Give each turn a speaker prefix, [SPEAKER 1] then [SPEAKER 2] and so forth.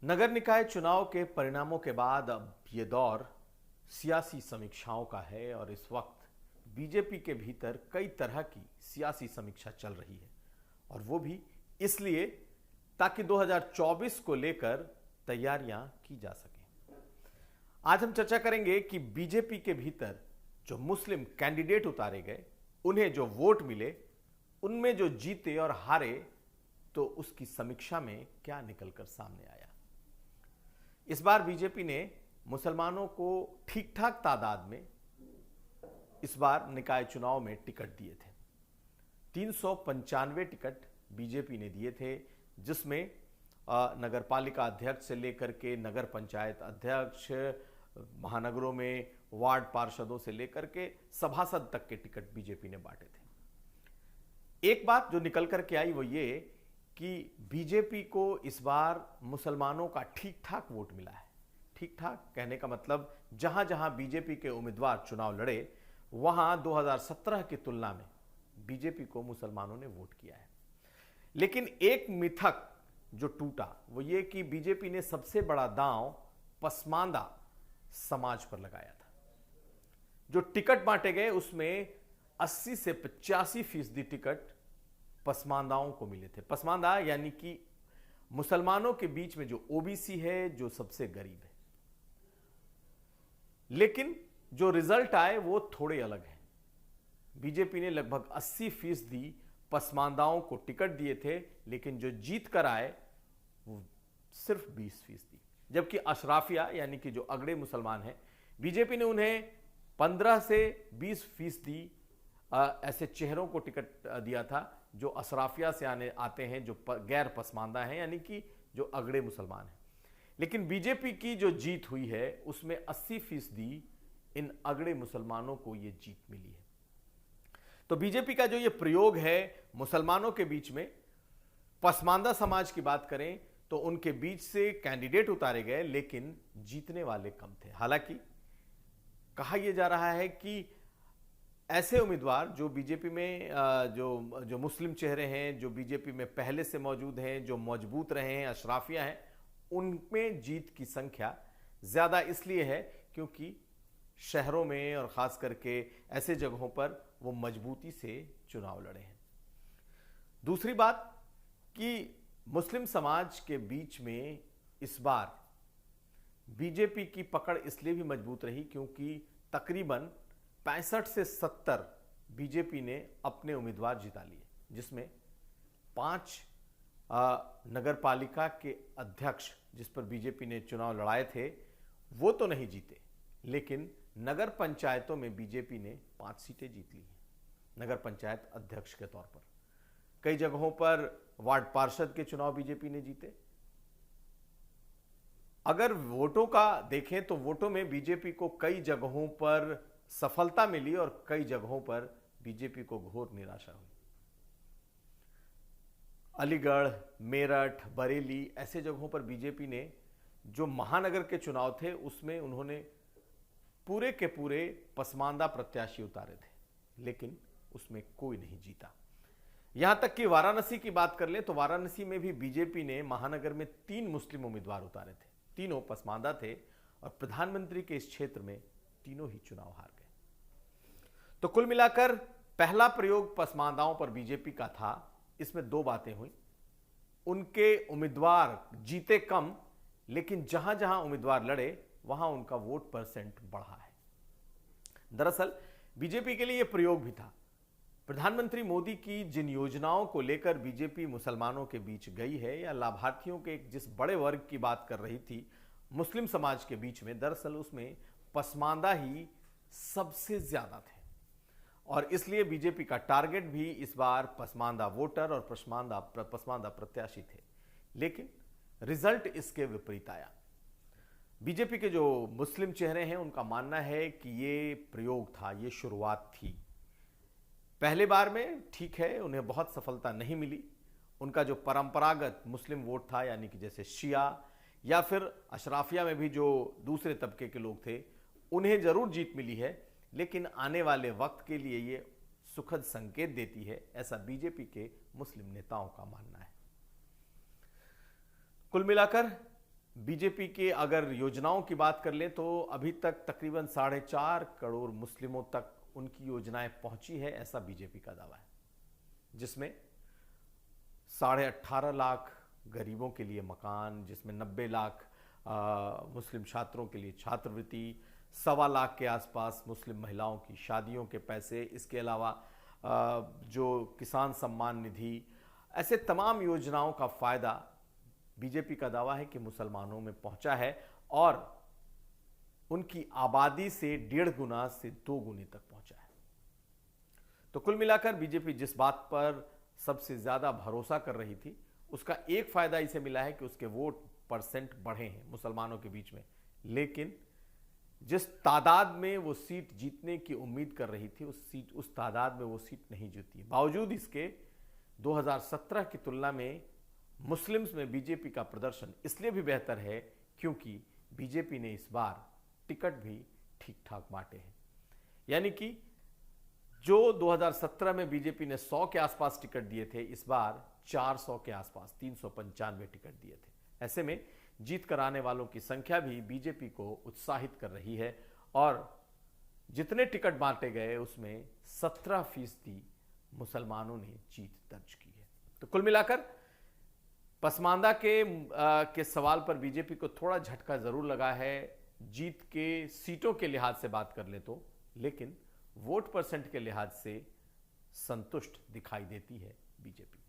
[SPEAKER 1] नगर निकाय चुनाव के परिणामों के बाद अब ये दौर सियासी समीक्षाओं का है और इस वक्त बीजेपी के भीतर कई तरह की सियासी समीक्षा चल रही है और वो भी इसलिए ताकि 2024 को लेकर तैयारियां की जा सकें। आज हम चर्चा करेंगे कि बीजेपी के भीतर जो मुस्लिम कैंडिडेट उतारे गए, उन्हें जो वोट मिले, उनमें जो जीते और हारे, तो उसकी समीक्षा में क्या निकलकर सामने आया। इस बार बीजेपी ने मुसलमानों को ठीक ठाक तादाद में इस बार निकाय चुनाव में टिकट दिए थे। 395 टिकट बीजेपी ने दिए थे, जिसमें नगर पालिका अध्यक्ष से लेकर के नगर पंचायत अध्यक्ष, महानगरों में वार्ड पार्षदों से लेकर के सभासद तक के टिकट बीजेपी ने बांटे थे। एक बात जो निकल करके आई वो ये कि बीजेपी को इस बार मुसलमानों का ठीक ठाक वोट मिला है। ठीक ठाक कहने का मतलब जहां जहां बीजेपी के उम्मीदवार चुनाव लड़े, वहां 2017 की तुलना में बीजेपी को मुसलमानों ने वोट किया है। लेकिन एक मिथक जो टूटा वो ये कि बीजेपी ने सबसे बड़ा दांव पसमांदा समाज पर लगाया था। जो टिकट बांटे गए उसमें 80 से 85% टिकट पसमांदाओं को मिले थे। पसमांदा यानी कि मुसलमानों के बीच में जो ओबीसी है, जो सबसे गरीब है। लेकिन जो रिजल्ट आए वो थोड़े अलग हैं। बीजेपी ने लगभग 80% पसमांदाओं को टिकट दिए थे, लेकिन जो जीत कर आए वो सिर्फ 20%। जबकि अशराफिया यानी कि जो अगड़े मुसलमान हैं, बीजेपी ने उन्हें 15 से 20% ऐसे चेहरों को टिकट दिया था जो अशराफिया से आते हैं, जो गैर पसमांदा हैं, यानी कि जो अगड़े मुसलमान हैं। लेकिन बीजेपी की जो जीत हुई है उसमें 80% इन अगड़े मुसलमानों को ये जीत मिली है। तो बीजेपी का जो ये प्रयोग है मुसलमानों के बीच में, पसमांदा समाज की बात करें तो उनके बीच से कैंडिडेट उतारे गए, लेकिन जीतने वाले कम थे। हालांकि कहा यह जा रहा है कि ऐसे उम्मीदवार जो बीजेपी में जो मुस्लिम चेहरे हैं, जो बीजेपी में पहले से मौजूद हैं, जो मजबूत रहे हैं, अशराफिया हैं, उनमें जीत की संख्या ज्यादा इसलिए है क्योंकि शहरों में और खास करके ऐसे जगहों पर वो मजबूती से चुनाव लड़े हैं। दूसरी बात कि मुस्लिम समाज के बीच में इस बार बीजेपी की पकड़ इसलिए भी मजबूत रही क्योंकि तकरीबन 65 से 70 बीजेपी ने अपने उम्मीदवार जिता लिए, जिसमें 5 नगर पालिका के अध्यक्ष जिस पर बीजेपी ने चुनाव लड़ाए थे वो तो नहीं जीते, लेकिन नगर पंचायतों में बीजेपी ने 5 सीटें जीत ली हैं नगर पंचायत अध्यक्ष के तौर पर। कई जगहों पर वार्ड पार्षद के चुनाव बीजेपी ने जीते। अगर वोटों का देखें तो वोटों में बीजेपी को कई जगहों पर सफलता मिली और कई जगहों पर बीजेपी को घोर निराशा हुई। अलीगढ़, मेरठ, बरेली ऐसे जगहों पर बीजेपी ने जो महानगर के चुनाव थे उसमें उन्होंने पूरे के पूरे पसमांदा प्रत्याशी उतारे थे, लेकिन उसमें कोई नहीं जीता। यहां तक कि वाराणसी की बात कर ले तो वाराणसी में भी बीजेपी ने महानगर में 3 मुस्लिम उम्मीदवार उतारे थे। तीनों पसमांदा थे और प्रधानमंत्री के इस क्षेत्र में तीनों ही चुनाव हार गए। तो कुल मिलाकर पहला प्रयोग पसमांदाओं पर बीजेपी का था। इसमें 2 बातें हुई। उनके उम्मीदवार जीते कम, लेकिन जहां जहां उम्मीदवार लड़े वहां उनका वोट परसेंट बढ़ा है। दरअसल बीजेपी के लिए यह प्रयोग भी था। प्रधानमंत्री मोदी की जिन योजनाओं को लेकर बीजेपी मुसलमानों के बीच गई है या लाभार्थियों के जिस बड़े वर्ग की बात कर रही थी मुस्लिम समाज के बीच में, दरअसल उसमें पसमांदा ही सबसे ज्यादा थे और इसलिए बीजेपी का टारगेट भी इस बार पसमांदा वोटर और पसमांदा प्रत्याशी थे। लेकिन रिजल्ट इसके विपरीत आया। बीजेपी के जो मुस्लिम चेहरे हैं उनका मानना है कि ये प्रयोग था, ये शुरुआत थी। पहले बार में ठीक है, उन्हें बहुत सफलता नहीं मिली। उनका जो परंपरागत मुस्लिम वोट था, यानी कि जैसे शिया या फिर अशराफिया में भी जो दूसरे तबके के लोग थे, उन्हें जरूर जीत मिली है, लेकिन आने वाले वक्त के लिए ये सुखद संकेत देती है, ऐसा बीजेपी के मुस्लिम नेताओं का मानना है। कुल मिलाकर बीजेपी के अगर योजनाओं की बात कर लें तो अभी तक तकरीबन 4.5 करोड़ मुस्लिमों तक उनकी योजनाएं पहुंची है, ऐसा बीजेपी का दावा है, जिसमें 18.5 लाख गरीबों के लिए मकान, जिसमें 90 लाख मुस्लिम छात्रों के लिए छात्रवृत्ति, 1.25 लाख के आसपास मुस्लिम महिलाओं की शादियों के पैसे, इसके अलावा जो किसान सम्मान निधि, ऐसे तमाम योजनाओं का फायदा बीजेपी का दावा है कि मुसलमानों में पहुंचा है और उनकी आबादी से 1.5 गुना से 2 गुने तक पहुंचा है। तो कुल मिलाकर बीजेपी जिस बात पर सबसे ज्यादा भरोसा कर रही थी, उसका एक फायदा इसे मिला है कि उसके वोट परसेंट बढ़े हैं मुसलमानों के बीच में, लेकिन जिस तादाद में वो सीट जीतने की उम्मीद कर रही थी उस तादाद में वो सीट नहीं जीती। बावजूद इसके 2017 की तुलना में मुस्लिम्स में बीजेपी का प्रदर्शन इसलिए भी बेहतर है क्योंकि बीजेपी ने इस बार टिकट भी ठीक ठाक बांटे हैं। यानी कि जो 2017 में बीजेपी ने 100 के आसपास टिकट दिए थे, इस बार 400 के आसपास 395 टिकट दिए थे। ऐसे में जीत कराने वालों की संख्या भी बीजेपी को उत्साहित कर रही है और जितने टिकट बांटे गए उसमें 17% मुसलमानों ने जीत दर्ज की है। तो कुल मिलाकर पसमानदा के सवाल पर बीजेपी को थोड़ा झटका जरूर लगा है, जीत के सीटों के लिहाज से बात कर ले तो, लेकिन वोट परसेंट के लिहाज से संतुष्ट दिखाई देती है बीजेपी।